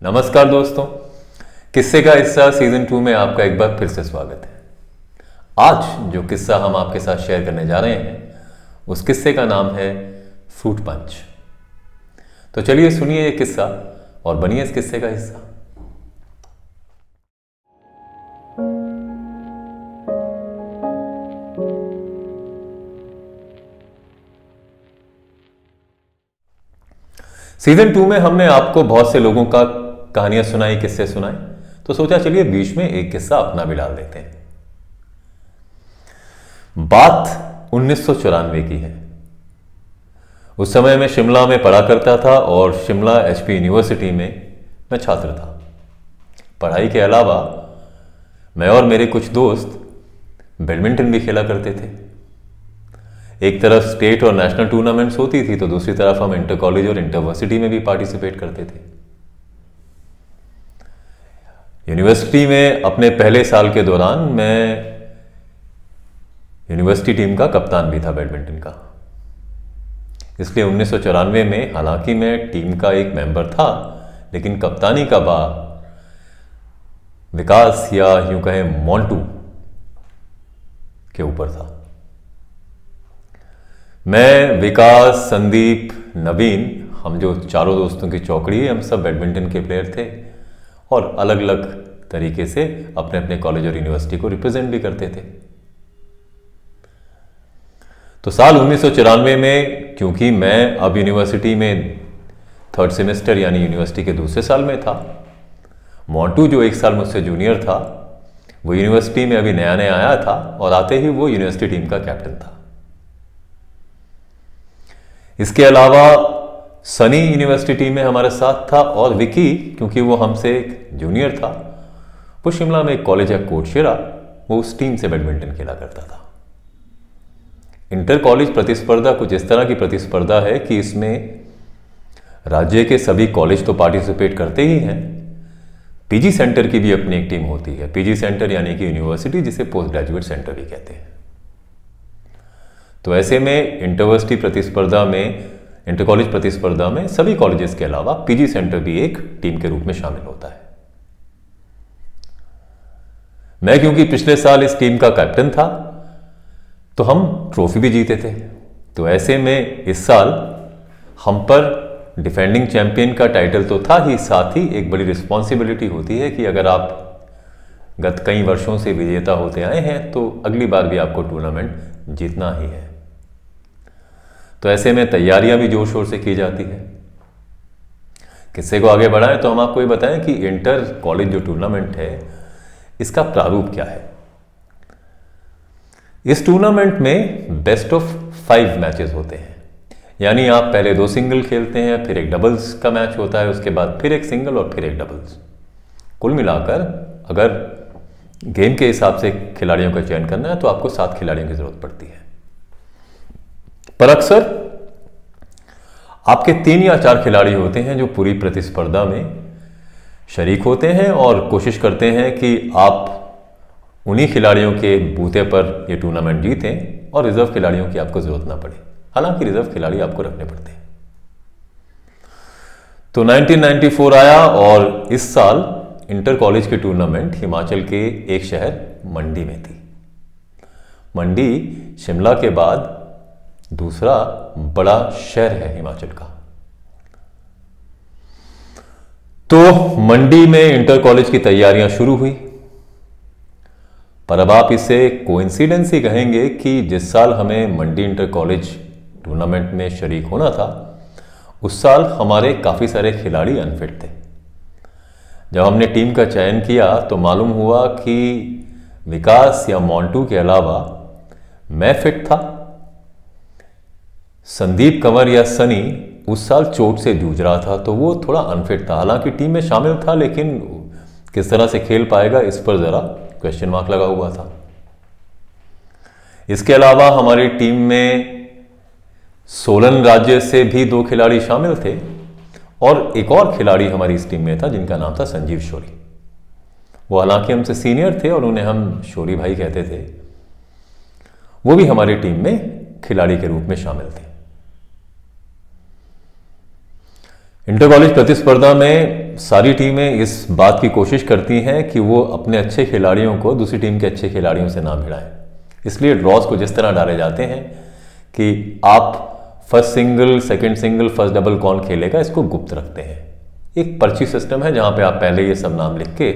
नमस्कार दोस्तों, किस्से का हिस्सा सीजन 2 में आपका एक बार फिर से स्वागत है। आज जो किस्सा हम आपके साथ शेयर करने जा रहे हैं उस किस्से का नाम है फ्रूट पंच। तो चलिए सुनिए ये किस्सा और बनिए इस किस्से का हिस्सा। सीजन 2 में हमने आपको बहुत से लोगों का कहानियां सुनाई, किस्से सुनाए, तो सोचा चलिए बीच में एक किस्सा अपना भी डाल देते हैं। बात 1994 की है। उस समय मैं शिमला में पढ़ा करता था और शिमला एचपी यूनिवर्सिटी में मैं छात्र था। पढ़ाई के अलावा मैं और मेरे कुछ दोस्त बैडमिंटन भी खेला करते थे। एक तरफ स्टेट और नेशनल टूर्नामेंट्स होती थी तो दूसरी तरफ हम इंटर कॉलेज और इंटरवर्सिटी में भी पार्टिसिपेट करते थे। यूनिवर्सिटी में अपने पहले साल के दौरान मैं यूनिवर्सिटी टीम का कप्तान भी था बैडमिंटन का। इसलिए 1994 में हालांकि मैं टीम का एक मेंबर था, लेकिन कप्तानी का भार विकास या यूं कहें मोंटू के ऊपर था। मैं, विकास, संदीप, नवीन, हम जो चारों दोस्तों की चौकड़ी है, हम सब बैडमिंटन के प्लेयर थे और अलग अलग तरीके से अपने अपने कॉलेज और यूनिवर्सिटी को रिप्रेजेंट भी करते थे। तो साल 1994 में, क्योंकि मैं अब यूनिवर्सिटी में थर्ड सेमेस्टर यानी यूनिवर्सिटी के दूसरे साल में था, मोंटू जो एक साल मुझसे जूनियर था वो यूनिवर्सिटी में अभी नया नया आया था और आते ही वो यूनिवर्सिटी टीम का कैप्टन था। इसके अलावा सनी यूनिवर्सिटी में हमारे साथ था और विकी, क्योंकि वो हमसे एक जूनियर था, वो शिमला में एक कॉलेज है कोटशिरा, वो उस टीम से बैडमिंटन खेला करता था। इंटर कॉलेज प्रतिस्पर्धा कुछ इस तरह की प्रतिस्पर्धा है कि इसमें राज्य के सभी कॉलेज तो पार्टिसिपेट करते ही हैं, पीजी सेंटर की भी अपनी एक टीम होती है। पीजी सेंटर यानी कि यूनिवर्सिटी, जिसे पोस्ट ग्रेजुएट सेंटर भी कहते हैं। तो ऐसे में इंटरवर्सिटी प्रतिस्पर्धा में, इंटर कॉलेज प्रतिस्पर्धा में सभी कॉलेजेस के अलावा पीजी सेंटर भी एक टीम के रूप में शामिल होता है। मैं क्योंकि पिछले साल इस टीम का कैप्टन था तो हम ट्रॉफी भी जीते थे। तो ऐसे में इस साल हम पर डिफेंडिंग चैंपियन का टाइटल तो था ही, साथ ही एक बड़ी रिस्पॉन्सिबिलिटी होती है कि अगर आप गत कई वर्षों से विजेता होते आए हैं तो अगली बार भी आपको टूर्नामेंट जीतना ही है। तो ऐसे में तैयारियां भी जोर शोर से की जाती है। किस्से को आगे बढ़ाएं तो हम आपको ये बताएं कि इंटर कॉलेज जो टूर्नामेंट है इसका प्रारूप क्या है। इस टूर्नामेंट में बेस्ट ऑफ 5 मैचेस होते हैं, यानी आप पहले 2 सिंगल खेलते हैं, फिर एक डबल्स का मैच होता है, उसके बाद फिर एक सिंगल और फिर एक डबल्स। कुल मिलाकर अगर गेम के हिसाब से खिलाड़ियों का चयन करना है तो आपको 7 खिलाड़ियों की जरूरत पड़ती है। पर अक्सर आपके 3 या 4 खिलाड़ी होते हैं जो पूरी प्रतिस्पर्धा में शरीक होते हैं और कोशिश करते हैं कि आप उन्हीं खिलाड़ियों के बूते पर ये टूर्नामेंट जीतें और रिजर्व खिलाड़ियों की आपको जरूरत ना पड़े। हालांकि रिजर्व खिलाड़ी आपको रखने पड़ते हैं। तो 1994 आया और इस साल इंटर कॉलेज की टूर्नामेंट हिमाचल के एक शहर मंडी में थी। मंडी शिमला के बाद दूसरा बड़ा शहर है हिमाचल का। तो मंडी में इंटर कॉलेज की तैयारियां शुरू हुई। पर अब आप इसे कोइंसिडेंस ही कहेंगे कि जिस साल हमें मंडी इंटर कॉलेज टूर्नामेंट में शरीक होना था उस साल हमारे काफी सारे खिलाड़ी अनफिट थे। जब हमने टीम का चयन किया तो मालूम हुआ कि विकास या मोंटू के अलावा मैं फिट था। संदीप कंवर या सनी उस साल चोट से जूझ रहा था तो वो थोड़ा अनफिट था। हालांकि टीम में शामिल था, लेकिन किस तरह से खेल पाएगा इस पर जरा क्वेश्चन मार्क लगा हुआ था। इसके अलावा हमारी टीम में सोलन राज्य से भी 2 खिलाड़ी शामिल थे और एक और खिलाड़ी हमारी इस टीम में था जिनका नाम था संजीव शोरी। वो हालांकि हमसे सीनियर थे और उन्हें हम शोरी भाई कहते थे। वो भी हमारी टीम में खिलाड़ी के रूप में शामिल थे। इंटर कॉलेज प्रतिस्पर्धा में सारी टीमें इस बात की कोशिश करती हैं कि वो अपने अच्छे खिलाड़ियों को दूसरी टीम के अच्छे खिलाड़ियों से ना भिड़ाएं। इसलिए ड्रॉज को जिस तरह डाले जाते हैं कि आप first single, second single, first double कौन खेलेगा, इसको गुप्त रखते हैं। एक पर्ची सिस्टम है जहां पे आप पहले ये सब नाम लिख के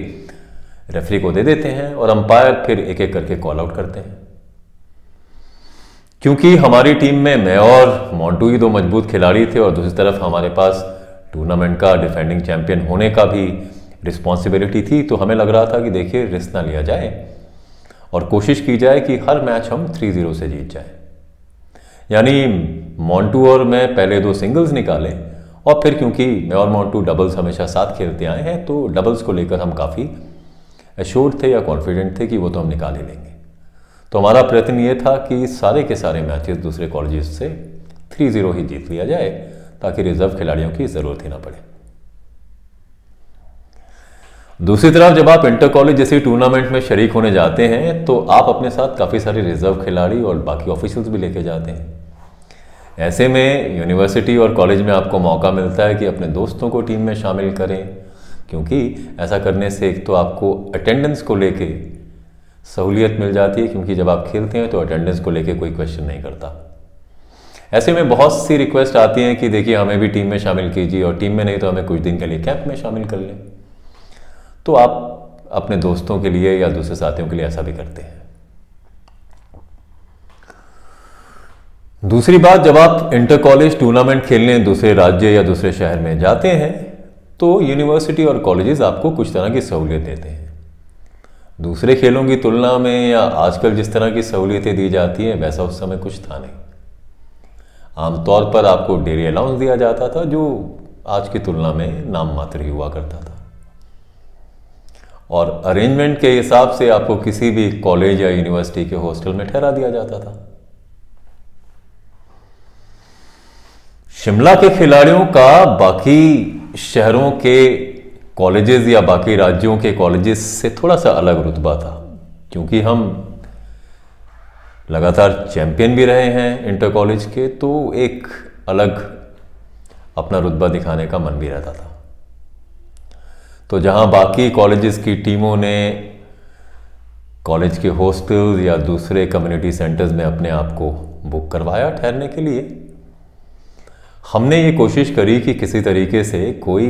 रेफरी को दे देते हैं और अंपायर फिर एक एक करके कॉल आउट करते हैं। क्योंकि हमारी टीम में मैं और मोंटू ही दो मजबूत खिलाड़ी थे और दूसरी तरफ हमारे पास टूर्नामेंट का डिफेंडिंग चैंपियन होने का भी रिस्पॉन्सिबिलिटी थी, तो हमें लग रहा था कि देखिए रिस्क ना लिया जाए और कोशिश की जाए कि हर मैच हम 3-0 से जीत जाए। यानी मोंटू और मैं पहले 2 सिंगल्स निकाले और फिर क्योंकि मैं और मोंटू डबल्स हमेशा साथ खेलते आए हैं तो डबल्स को लेकर हम काफ़ी एश्योर्ड थे या कॉन्फिडेंट थे कि वो तो हम निकाल ही लेंगे। तो हमारा प्रयत्न ये था कि सारे के सारे मैचेस दूसरे कॉलेजेस से 3-0 ही जीत लिया जाए ताकि रिजर्व खिलाड़ियों की जरूरत ही ना पड़े। दूसरी तरफ जब आप इंटर कॉलेज जैसे टूर्नामेंट में शरीक होने जाते हैं तो आप अपने साथ काफ़ी सारे रिजर्व खिलाड़ी और बाकी ऑफिशियल्स भी लेके जाते हैं। ऐसे में यूनिवर्सिटी और कॉलेज में आपको मौका मिलता है कि अपने दोस्तों को टीम में शामिल करें, क्योंकि ऐसा करने से एक तो आपको अटेंडेंस को लेके सहूलियत मिल जाती है, क्योंकि जब आप खेलते हैं तो अटेंडेंस को लेके कोई क्वेश्चन नहीं करता। ऐसे में बहुत सी रिक्वेस्ट आती हैं कि देखिए हमें भी टीम में शामिल कीजिए और टीम में नहीं तो हमें कुछ दिन के लिए कैंप में शामिल कर लें। तो आप अपने दोस्तों के लिए या दूसरे साथियों के लिए ऐसा भी करते हैं। दूसरी बात, जब आप इंटर कॉलेज टूर्नामेंट खेलने दूसरे राज्य या दूसरे शहर में जाते हैं तो यूनिवर्सिटी और कॉलेजेस आपको कुछ तरह की सहूलियत देते हैं। दूसरे खेलों की तुलना में या आजकल जिस तरह की सहूलियतें दी जाती हैं वैसा उस समय कुछ था नहीं। आमतौर पर आपको डेली अलाउंस दिया जाता था जो आज की तुलना में नाम मात्र ही हुआ करता था, और अरेंजमेंट के हिसाब से आपको किसी भी कॉलेज या यूनिवर्सिटी के हॉस्टल में ठहरा दिया जाता था। शिमला के खिलाड़ियों का बाकी शहरों के कॉलेजेस या बाकी राज्यों के कॉलेजेस से थोड़ा सा अलग रुतबा था, क्योंकि हम लगातार चैंपियन भी रहे हैं इंटर कॉलेज के, तो एक अलग अपना रुतबा दिखाने का मन भी रहता था। तो जहां बाकी कॉलेजेस की टीमों ने कॉलेज के हॉस्टल्स या दूसरे कम्युनिटी सेंटर्स में अपने आप को बुक करवाया ठहरने के लिए, हमने ये कोशिश करी कि किसी तरीके से कोई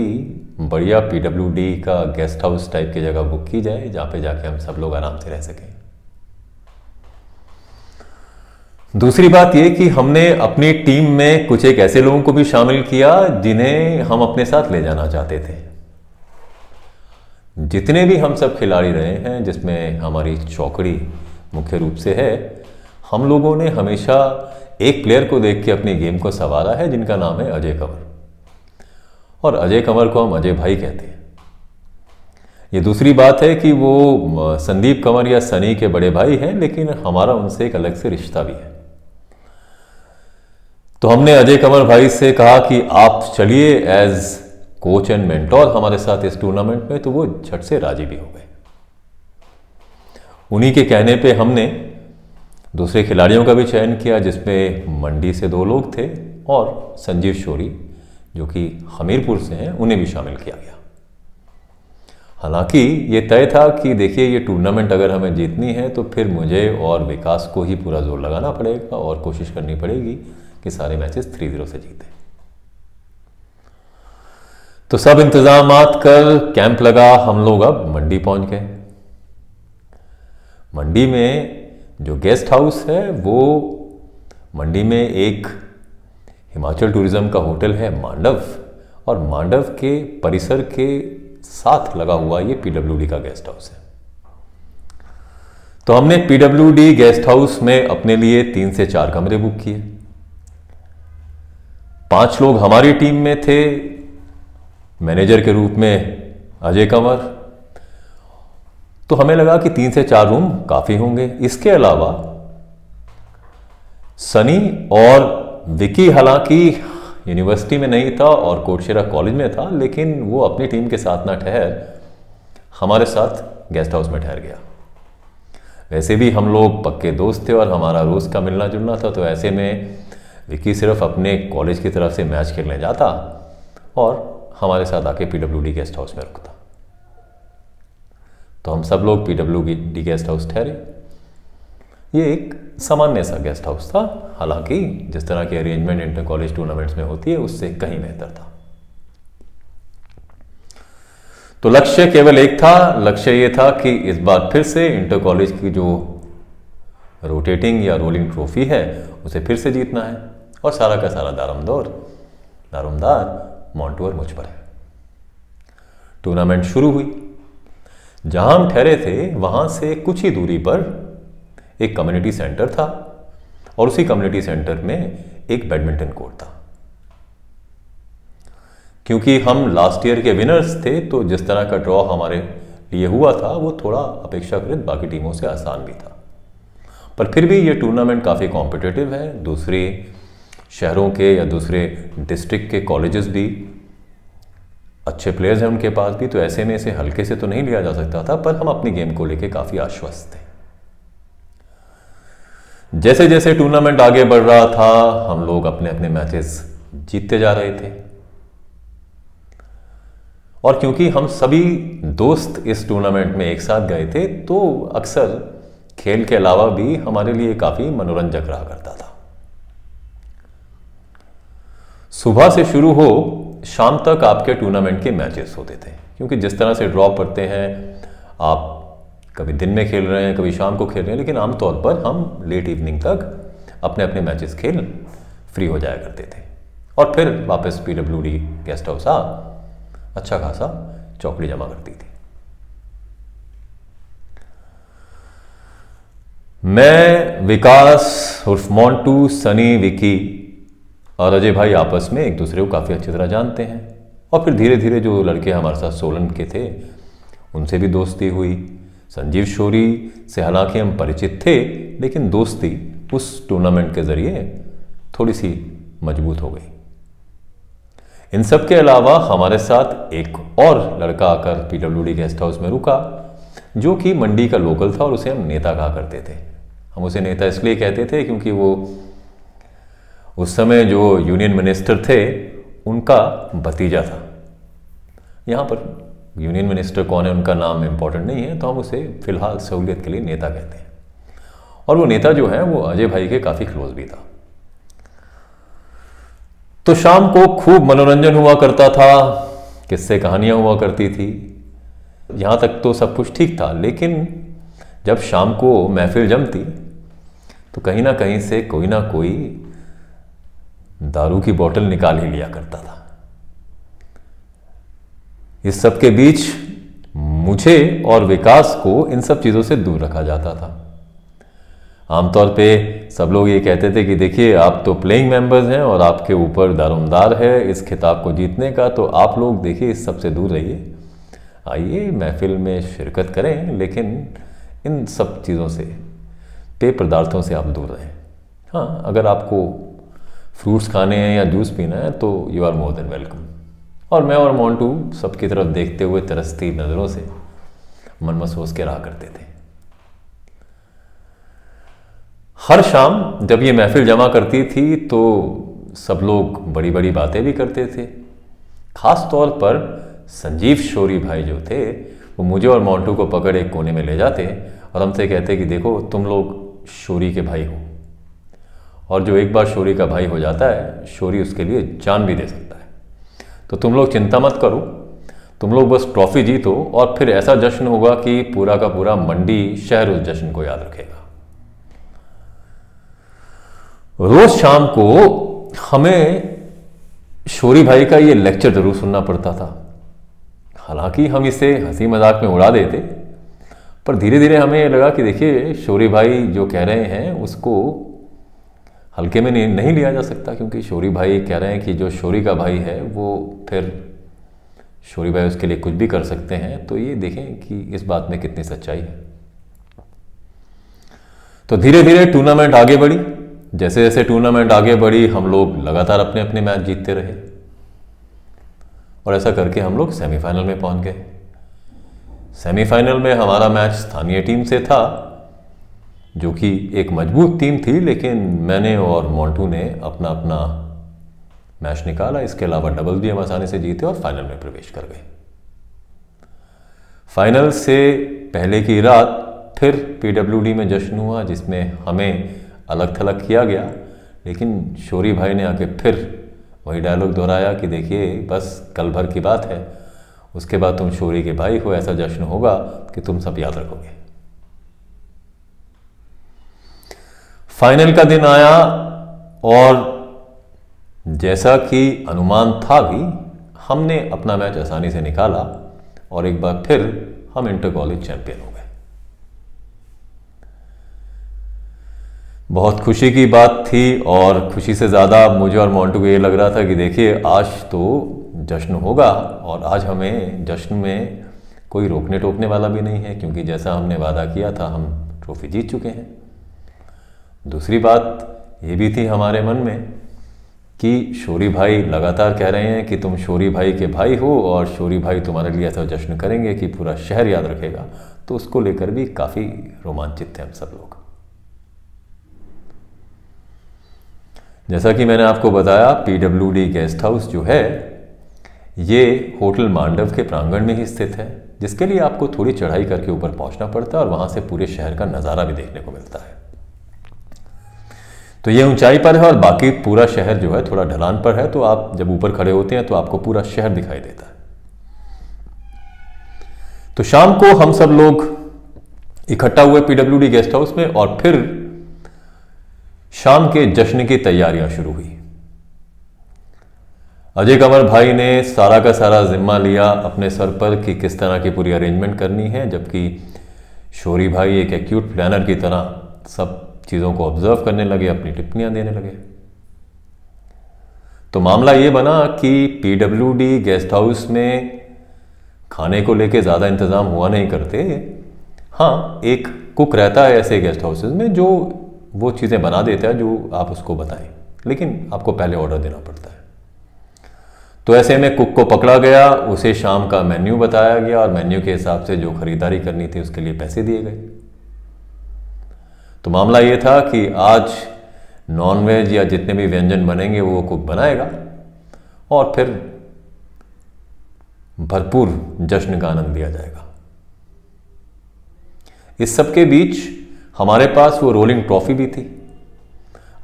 बढ़िया PWD का गेस्ट हाउस टाइप की जगह बुक की जाए जहाँ पे जाके हम सब लोग आराम से रह सकें। दूसरी बात ये कि हमने अपनी टीम में कुछ एक ऐसे लोगों को भी शामिल किया जिन्हें हम अपने साथ ले जाना चाहते थे। जितने भी हम सब खिलाड़ी रहे हैं, जिसमें हमारी चौकड़ी मुख्य रूप से है, हम लोगों ने हमेशा एक प्लेयर को देख के अपनी गेम को संवारा है जिनका नाम है अजय कंवर, और अजय कंवर को हम अजय भाई कहते हैं। ये दूसरी बात है कि वो संदीप कंवर या सनी के बड़े भाई हैं, लेकिन हमारा उनसे एक अलग से रिश्ता भी है। तो हमने अजय कंवर भाई से कहा कि आप चलिए एज कोच एंड मेंटोर हमारे साथ इस टूर्नामेंट में, तो वो झट से राजी भी हो गए। उन्हीं के कहने पे हमने दूसरे खिलाड़ियों का भी चयन किया, जिसमें मंडी से 2 लोग थे और संजीव शोरी जो कि हमीरपुर से हैं, उन्हें भी शामिल किया गया। हालांकि ये तय था कि देखिए ये टूर्नामेंट अगर हमें जीतनी है तो फिर मुझे और विकास को ही पूरा जोर लगाना पड़ेगा और कोशिश करनी पड़ेगी कि सारे मैचेस 3-0 से जीते। तो सब इंतजामात कर कैंप लगा, हम लोग अब मंडी पहुंच गए। मंडी में जो गेस्ट हाउस है वो मंडी में एक हिमाचल टूरिज्म का होटल है मांडव, और मांडव के परिसर के साथ लगा हुआ ये PWD का गेस्ट हाउस है। तो हमने PWD गेस्ट हाउस में अपने लिए 3 से 4 कमरे बुक किए। 5 लोग हमारी टीम में थे, मैनेजर के रूप में अजय कंवर, तो हमें लगा कि 3 से 4 रूम काफी होंगे। इसके अलावा सनी और विकी हालांकि यूनिवर्सिटी में नहीं था और कोटशेरा कॉलेज में था, लेकिन वो अपनी टीम के साथ ना ठहर हमारे साथ गेस्ट हाउस में ठहर गया। वैसे भी हम लोग पक्के दोस्त थे और हमारा रोज का मिलना जुलना था, तो ऐसे में विकी सिर्फ अपने कॉलेज की तरफ से मैच खेलने जाता और हमारे साथ आके पीडब्ल्यूडी गेस्ट हाउस में रुकता। तो हम सब लोग पीडब्ल्यूडी गेस्ट हाउस ठहरे। ये एक सामान्य सा गेस्ट हाउस था, हालांकि जिस तरह की अरेंजमेंट इंटर कॉलेज टूर्नामेंट्स में होती है उससे कहीं बेहतर था। तो लक्ष्य केवल एक था, लक्ष्य ये था कि इस बार फिर से इंटर कॉलेज की जो रोटेटिंग या रोलिंग ट्रॉफी है उसे फिर से जीतना है, और सारा का सारा दारोमदार मोंटू और मुझ पर है। टूर्नामेंट शुरू हुई। जहां हम ठहरे थे वहां से कुछ ही दूरी पर एक कम्युनिटी सेंटर था, और उसी कम्युनिटी सेंटर में एक बैडमिंटन कोर्ट था। क्योंकि हम लास्ट ईयर के विनर्स थे, तो जिस तरह का ड्रॉ हमारे लिए हुआ था वो थोड़ा अपेक्षाकृत बाकी टीमों से आसान भी था। पर फिर भी ये टूर्नामेंट काफ़ी कॉम्पिटिटिव है। दूसरे शहरों के या दूसरे डिस्ट्रिक्ट के कॉलेजेस भी अच्छे प्लेयर्स हैं उनके पास भी, तो ऐसे में इसे हल्के से तो नहीं लिया जा सकता था। पर हम अपनी गेम को लेकर काफ़ी आश्वस्त थे। जैसे जैसे टूर्नामेंट आगे बढ़ रहा था हम लोग अपने अपने मैचेस जीतते जा रहे थे, और क्योंकि हम सभी दोस्त इस टूर्नामेंट में एक साथ गए थे तो अक्सर खेल के अलावा भी हमारे लिए काफ़ी मनोरंजक रहा करता था। सुबह से शुरू हो शाम तक आपके टूर्नामेंट के मैचेस होते थे, क्योंकि जिस तरह से ड्रॉ पड़ते हैं, आप कभी दिन में खेल रहे हैं कभी शाम को खेल रहे हैं, लेकिन आमतौर पर हम लेट इवनिंग तक अपने अपने मैचेस खेल फ्री हो जाया करते थे, और फिर वापस पीडब्ल्यूडी गेस्ट हाउस अच्छा खासा चौकड़ी जमा करती थी। मैं, विकास उर्फ मोंटू, सनी, विकी और अजय भाई आपस में एक दूसरे को काफ़ी अच्छी तरह जानते हैं, और फिर धीरे धीरे जो लड़के हमारे साथ सोलन के थे उनसे भी दोस्ती हुई। संजीव शोरी से हालांकि हम परिचित थे, लेकिन दोस्ती उस टूर्नामेंट के ज़रिए थोड़ी सी मजबूत हो गई। इन सब के अलावा हमारे साथ एक और लड़का आकर पीडब्ल्यूडी गेस्ट हाउस में रुका, जो कि मंडी का लोकल था, और उसे हम नेता कहा करते थे। हम उसे नेता इसलिए कहते थे क्योंकि वो उस समय जो यूनियन मिनिस्टर थे उनका भतीजा था। यहाँ पर यूनियन मिनिस्टर कौन है उनका नाम इम्पोर्टेंट नहीं है, तो हम उसे फिलहाल सहूलियत के लिए नेता कहते हैं। और वो नेता जो है वो अजय भाई के काफ़ी क्लोज भी था। तो शाम को खूब मनोरंजन हुआ करता था, किस्से कहानियां हुआ करती थी। यहाँ तक तो सब कुछ ठीक था, लेकिन जब शाम को महफिल जमती तो कहीं ना कहीं से कोई ना कोई दारू की बोतल निकाल ही लिया करता था। इस सब के बीच मुझे और विकास को इन सब चीज़ों से दूर रखा जाता था। आमतौर पे सब लोग ये कहते थे कि देखिए आप तो प्लेइंग मेंबर्स हैं और आपके ऊपर दारोमदार है इस खिताब को जीतने का, तो आप लोग देखिए इस सब से दूर रहिए, आइए महफिल में शिरकत करें, लेकिन इन सब चीज़ों से, पेय पदार्थों से आप दूर रहें। हाँ, अगर आपको फ्रूट्स खाने हैं या जूस पीना है तो you are more than welcome. और मैं और मोंटू सबकी तरफ देखते हुए तरसती नज़रों से मन महसूस के रहा करते थे। हर शाम जब ये महफिल जमा करती थी तो सब लोग बड़ी बड़ी बातें भी करते थे। खास तौर पर संजीव शोरी भाई जो थे वो मुझे और मोंटू को पकड़ एक कोने में ले जाते और हमसे कहते कि देखो तुम लोग शोरी के भाई हो, और जो एक बार शोरी का भाई हो जाता है शोरी उसके लिए जान भी दे सकता है। तो तुम लोग चिंता मत करो, तुम लोग बस ट्रॉफी जीतो और फिर ऐसा जश्न होगा कि पूरा का पूरा मंडी शहर उस जश्न को याद रखेगा। रोज शाम को हमें शोरी भाई का ये लेक्चर जरूर सुनना पड़ता था। हालांकि हम इसे हंसी मजाक में उड़ा देते, पर धीरे धीरे हमें लगा कि देखिए शोरी भाई जो कह रहे हैं उसको हल्के में नहीं लिया जा सकता, क्योंकि शोरी भाई कह रहे हैं कि जो शोरी का भाई है वो फिर शोरी भाई उसके लिए कुछ भी कर सकते हैं। तो ये देखें कि इस बात में कितनी सच्चाई है। तो धीरे धीरे टूर्नामेंट आगे बढ़ी। जैसे जैसे टूर्नामेंट आगे बढ़ी हम लोग लगातार अपने अपने मैच जीतते रहे, और ऐसा करके हम लोग सेमीफाइनल में पहुंच गए। सेमीफाइनल में हमारा मैच स्थानीय टीम से था, जो कि एक मजबूत टीम थी, लेकिन मैंने और मोंटू ने अपना अपना मैच निकाला। इसके अलावा डबल भी हम आसानी से जीते और फाइनल में प्रवेश कर गए। फाइनल से पहले की रात फिर पीडब्ल्यूडी में जश्न हुआ, जिसमें हमें अलग थलग किया गया, लेकिन शौरी भाई ने आके फिर वही डायलॉग दोहराया कि देखिए बस कल भर की बात है, उसके बाद तुम शौरी के भाई हो, ऐसा जश्न होगा कि तुम सब याद रखोगे। फाइनल का दिन आया और जैसा कि अनुमान था भी, हमने अपना मैच आसानी से निकाला और एक बार फिर हम इंटर कॉलेज चैंपियन हो गए। बहुत खुशी की बात थी और खुशी से ज़्यादा मुझे और मोंटू को ये लग रहा था कि देखिए आज तो जश्न होगा और आज हमें जश्न में कोई रोकने टोकने वाला भी नहीं है, क्योंकि जैसा हमने वादा किया था हम ट्रॉफी जीत चुके हैं। दूसरी बात ये भी थी हमारे मन में कि शौरी भाई लगातार कह रहे हैं कि तुम शौरी भाई के भाई हो और शौरी भाई तुम्हारे लिए ऐसा जश्न करेंगे कि पूरा शहर याद रखेगा, तो उसको लेकर भी काफ़ी रोमांचित थे हम सब लोग। जैसा कि मैंने आपको बताया, पीडब्ल्यूडी गेस्ट हाउस जो है ये होटल मांडव के प्रांगण में ही स्थित है, जिसके लिए आपको थोड़ी चढ़ाई करके ऊपर पहुंचना पड़ता है और वहां से पूरे शहर का नज़ारा भी देखने को मिलता है। तो ये ऊंचाई पर है और बाकी पूरा शहर जो है थोड़ा ढलान पर है, तो आप जब ऊपर खड़े होते हैं तो आपको पूरा शहर दिखाई देता है। तो शाम को हम सब लोग इकट्ठा हुए पीडब्ल्यूडी गेस्ट हाउस में और फिर शाम के जश्न की तैयारियां शुरू हुई। अजय कमर भाई ने सारा का सारा जिम्मा लिया अपने सर पर कि किस तरह की पूरी अरेंजमेंट करनी है, जबकि शौरी भाई एक एक्यूट प्लानर की तरह सब चीज़ों को ऑब्जर्व करने लगे, अपनी टिप्पणियां देने लगे। तो मामला ये बना कि पीडब्ल्यूडी गेस्ट हाउस में खाने को लेके ज़्यादा इंतज़ाम हुआ नहीं करते। हाँ, एक कुक रहता है ऐसे गेस्ट हाउसेज में जो वो चीज़ें बना देता है जो आप उसको बताएं, लेकिन आपको पहले ऑर्डर देना पड़ता है। तो ऐसे में कुक को पकड़ा गया, उसे शाम का मेन्यू बताया गया और मेन्यू के हिसाब से जो खरीदारी करनी थी उसके लिए पैसे दिए गए। तो मामला ये था कि आज नॉनवेज या जितने भी व्यंजन बनेंगे वो कुक बनाएगा और फिर भरपूर जश्न का आनंद लिया जाएगा। इस सब के बीच हमारे पास वो रोलिंग ट्रॉफी भी थी।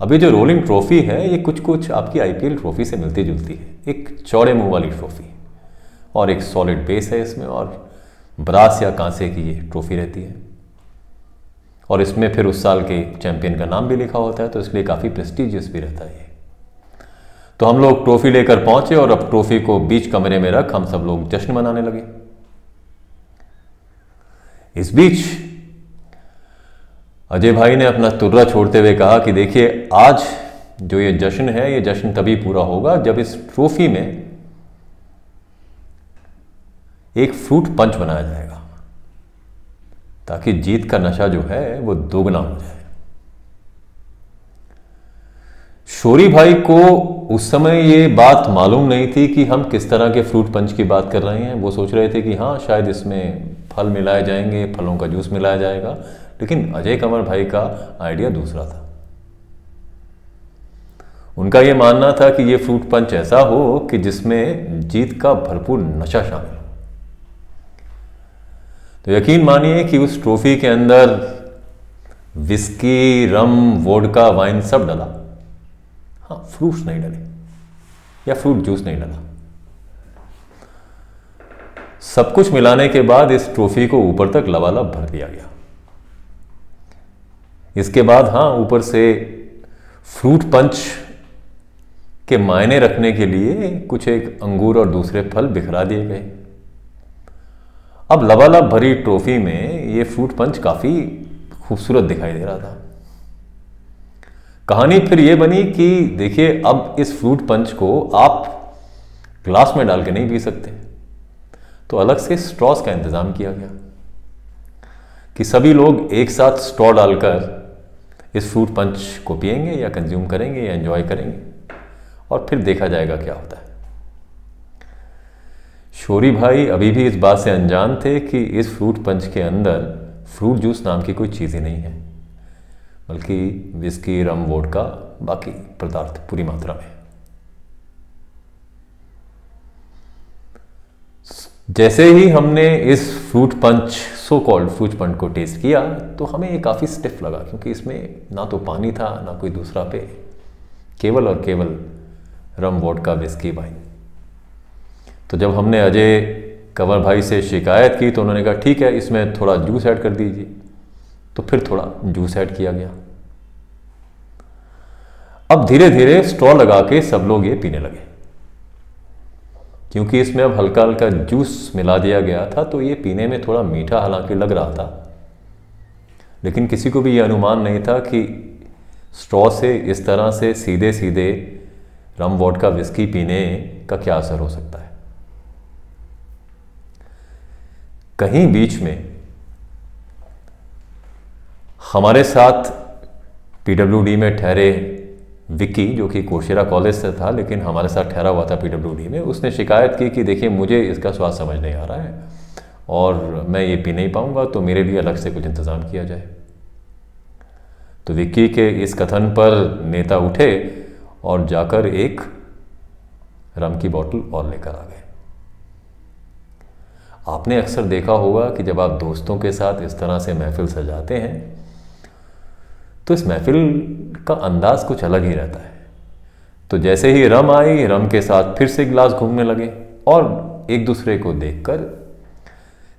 अभी जो रोलिंग ट्रॉफी है ये कुछ कुछ आपकी आईपीएल ट्रॉफी से मिलती जुलती है। एक चौड़े मुंह वाली ट्रॉफी और एक सॉलिड बेस है इसमें, और ब्रास या कांसे की ये ट्रॉफी रहती है और इसमें फिर उस साल के चैंपियन का नाम भी लिखा होता है, तो इसलिए काफ़ी प्रेस्टिजियस भी रहता है ये। तो हम लोग ट्रॉफी लेकर पहुंचे और अब ट्रॉफी को बीच कमरे में रख हम सब लोग जश्न मनाने लगे। इस बीच अजय भाई ने अपना तुर्रा छोड़ते हुए कहा कि देखिए आज जो ये जश्न है ये जश्न तभी पूरा होगा जब इस ट्रॉफी में एक फ्रूट पंच बनाया जाएगा, ताकि जीत का नशा जो है वो दोगुना हो जाए। शौरी भाई को उस समय ये बात मालूम नहीं थी कि हम किस तरह के फ्रूट पंच की बात कर रहे हैं। वो सोच रहे थे कि हाँ शायद इसमें फल मिलाए जाएंगे, फलों का जूस मिलाया जाएगा, लेकिन अजय कमर भाई का आइडिया दूसरा था। उनका यह मानना था कि यह फ्रूट पंच ऐसा हो कि जिसमें जीत का भरपूर नशा शामिल हो। तो यकीन मानिए कि उस ट्रॉफी के अंदर विस्की, रम, वोडका, वाइन सब डला, हाँ फ्रूट्स नहीं डले या फ्रूट जूस नहीं डला। सब कुछ मिलाने के बाद इस ट्रॉफी को ऊपर तक लबालब भर दिया गया। इसके बाद हाँ ऊपर से फ्रूट पंच के मायने रखने के लिए कुछ एक अंगूर और दूसरे फल बिखरा दिए गए। अब लबालब भरी ट्रॉफी में ये फ्रूट पंच काफी खूबसूरत दिखाई दे रहा था। कहानी फिर ये बनी कि देखिए अब इस फ्रूट पंच को आप ग्लास में डाल के नहीं पी सकते, तो अलग से स्ट्रॉस का इंतजाम किया गया कि सभी लोग एक साथ स्ट्रॉ डालकर इस फ्रूट पंच को पिएंगे या कंज्यूम करेंगे या एंजॉय करेंगे और फिर देखा जाएगा क्या होता है। शौरी भाई अभी भी इस बात से अनजान थे कि इस फ्रूट पंच के अंदर फ्रूट जूस नाम की कोई चीज़ ही नहीं है, बल्कि विस्की, रम, वोडका, बाकी पदार्थ पूरी मात्रा में। जैसे ही हमने इस fruit punch, so called fruit punch को टेस्ट किया तो हमें ये काफ़ी स्टिफ लगा, क्योंकि इसमें ना तो पानी था ना कोई दूसरा पेय, केवल और केवल रम, वोडका, विस्की, वाइन। तो जब हमने अजय कंवर भाई से शिकायत की तो उन्होंने कहा ठीक है, इसमें थोड़ा जूस ऐड कर दीजिए। तो फिर थोड़ा जूस ऐड किया गया। अब धीरे धीरे स्ट्रॉ लगा के सब लोग ये पीने लगे, क्योंकि इसमें अब हल्का हल्का जूस मिला दिया गया था, तो ये पीने में थोड़ा मीठा हालांकि लग रहा था, लेकिन किसी को भी ये अनुमान नहीं था कि स्ट्रॉ से इस तरह से सीधे सीधे रम, वोडका, विस्की पीने का क्या असर हो सकता है। कहीं बीच में हमारे साथ पीडब्ल्यूडी में ठहरे विक्की, जो कि कोर्सेरा कॉलेज से था लेकिन हमारे साथ ठहरा हुआ था पीडब्ल्यूडी में, उसने शिकायत की कि देखिए मुझे इसका स्वाद समझ नहीं आ रहा है और मैं ये पी नहीं पाऊंगा, तो मेरे लिए अलग से कुछ इंतज़ाम किया जाए। तो विक्की के इस कथन पर नेता उठे और जाकर एक रम की बोतल और लेकर आ गए। आपने अक्सर देखा होगा कि जब आप दोस्तों के साथ इस तरह से महफिल सजाते हैं तो इस महफिल का अंदाज कुछ अलग ही रहता है। तो जैसे ही रम आई, रम के साथ फिर से गिलास घूमने लगे और एक दूसरे को देखकर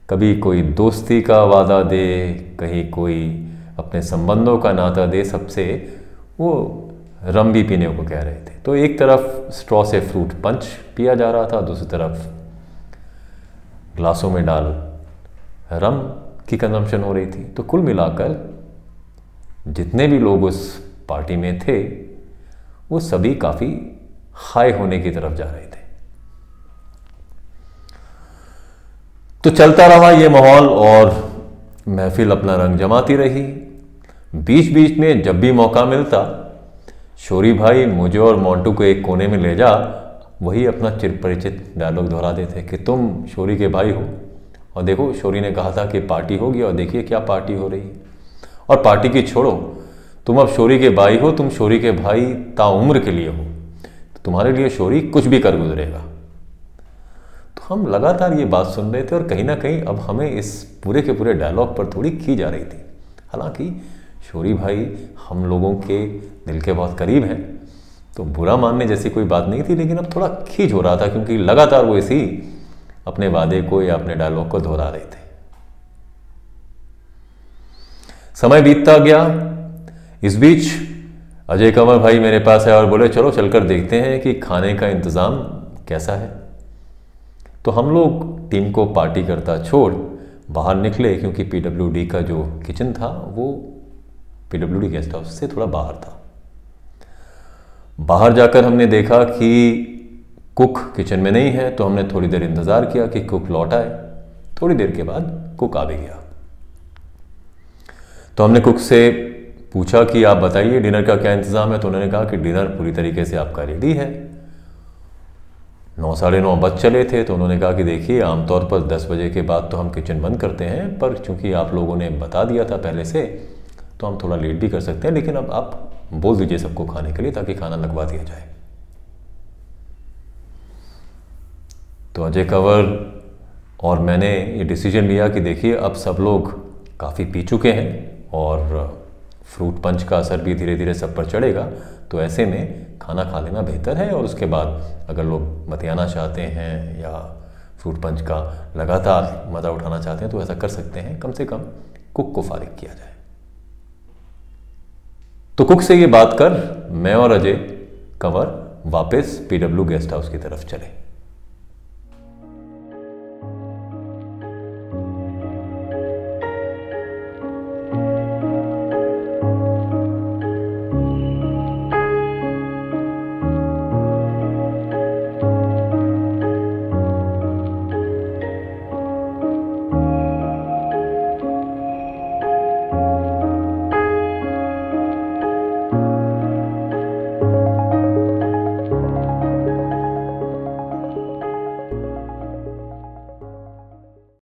कभी कोई दोस्ती का वादा दे, कहीं कोई अपने संबंधों का नाता दे, सबसे वो रम भी पीने को कह रहे थे। तो एक तरफ स्ट्रॉ से फ्रूट पंच पिया जा रहा था, दूसरी तरफ ग्लासों में डाल रम की कंजम्पशन हो रही थी। तो कुल मिलाकर जितने भी लोग उस पार्टी में थे वो सभी काफ़ी हाई होने की तरफ जा रहे थे। तो चलता रहा ये माहौल और महफिल अपना रंग जमाती रही। बीच बीच में जब भी मौका मिलता, शोरी भाई मुझे और मोंटू को एक कोने में ले जा वही अपना चिरपरिचित डायलॉग दोहरा देते कि तुम शोरी के भाई हो और देखो शोरी ने कहा था कि पार्टी होगी और देखिए क्या पार्टी हो रही है। और पार्टी की छोड़ो, तुम अब शोरी के भाई हो, तुम शोरी के भाई ताउम्र के लिए हो, तो तुम्हारे लिए शोरी कुछ भी कर गुजरेगा। तो हम लगातार ये बात सुन रहे थे और कहीं ना कहीं अब हमें इस पूरे के पूरे डायलॉग पर थोड़ी खींच आ रही थी। हालांकि शोरी भाई हम लोगों के दिल के बहुत करीब हैं, तो बुरा मानने जैसी कोई बात नहीं थी, लेकिन अब थोड़ा खींच हो रहा था क्योंकि लगातार वो इसी अपने वादे को या अपने डायलॉग को दोहरा रहे थे। समय बीतता गया। इस बीच अजय कंवर भाई मेरे पास आए और बोले चलो चलकर देखते हैं कि खाने का इंतज़ाम कैसा है। तो हम लोग टीम को पार्टी करता छोड़ बाहर निकले, क्योंकि पीडब्ल्यूडी का जो किचन था वो पीडब्ल्यूडी गेस्ट हाउस से थोड़ा बाहर था। बाहर जाकर हमने देखा कि कुक किचन में नहीं है, तो हमने थोड़ी देर इंतज़ार किया कि कुक लौट आए। थोड़ी देर के बाद कुक आ भी गया। तो हमने कुक से पूछा कि आप बताइए डिनर का क्या इंतज़ाम है। तो उन्होंने कहा कि डिनर पूरी तरीके से आपका रेडी है। 9 साढ़े 9 बज चले थे। तो उन्होंने कहा कि देखिए आमतौर पर 10 बजे के बाद तो हम किचन बंद करते हैं, पर चूंकि आप लोगों ने बता दिया था पहले से तो हम थोड़ा लेट भी कर सकते हैं, लेकिन अब आप बोल दीजिए सबको खाने के लिए ताकि खाना लगवा दिया जाए। तो अजय कंवर और मैंने ये डिसीजन लिया कि देखिए अब सब लोग काफ़ी पी चुके हैं और फ्रूट पंच का असर भी धीरे धीरे सब पर चढ़ेगा, तो ऐसे में खाना खा लेना बेहतर है और उसके बाद अगर लोग बतियाना चाहते हैं या फ्रूट पंच का लगातार मज़ा उठाना चाहते हैं तो ऐसा कर सकते हैं। कम से कम कुक को फारिग किया जाए। तो कुक से ये बात कर मैं और अजय कंवर वापस पीडब्ल्यू गेस्ट हाउस की तरफ चले।